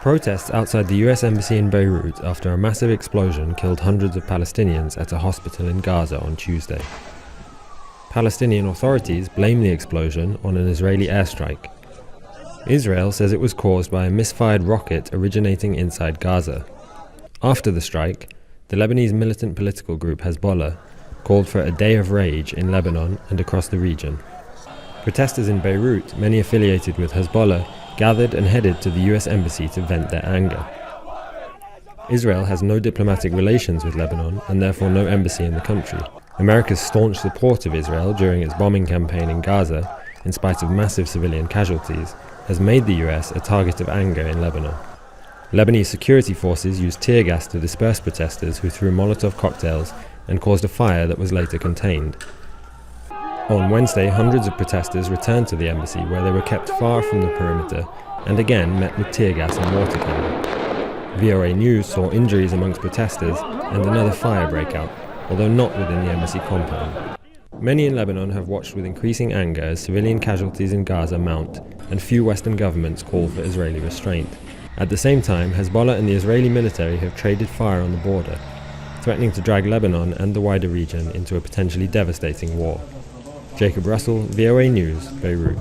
Protests outside the US Embassy in Beirut after a massive explosion killed hundreds of Palestinians at a hospital in Gaza on Tuesday. Palestinian authorities blame the explosion on an Israeli airstrike. Israel says it was caused by a misfired rocket originating inside Gaza. After the strike, the Lebanese militant political group Hezbollah called for a day of rage in Lebanon and across the region. Protesters in Beirut, many affiliated with Hezbollah, gathered and headed to the US Embassy to vent their anger. Israel has no diplomatic relations with Lebanon and therefore no embassy in the country. America's staunch support of Israel during its bombing campaign in Gaza, in spite of massive civilian casualties, has made the US a target of anger in Lebanon. Lebanese security forces used tear gas to disperse protesters who threw Molotov cocktails and caused a fire that was later contained. On Wednesday, hundreds of protesters returned to the embassy where they were kept far from the perimeter and again met with tear gas and water cannon. VOANews saw injuries amongst protesters and another fire break out, although not within the embassy compound. Many in Lebanon have watched with increasing anger as civilian casualties in Gaza mount and few Western governments call for Israeli restraint. At the same time, Hezbollah and the Israeli military have traded fire on the border, threatening to drag Lebanon and the wider region into a potentially devastating war. Jacob Russell, VOA News, Beirut.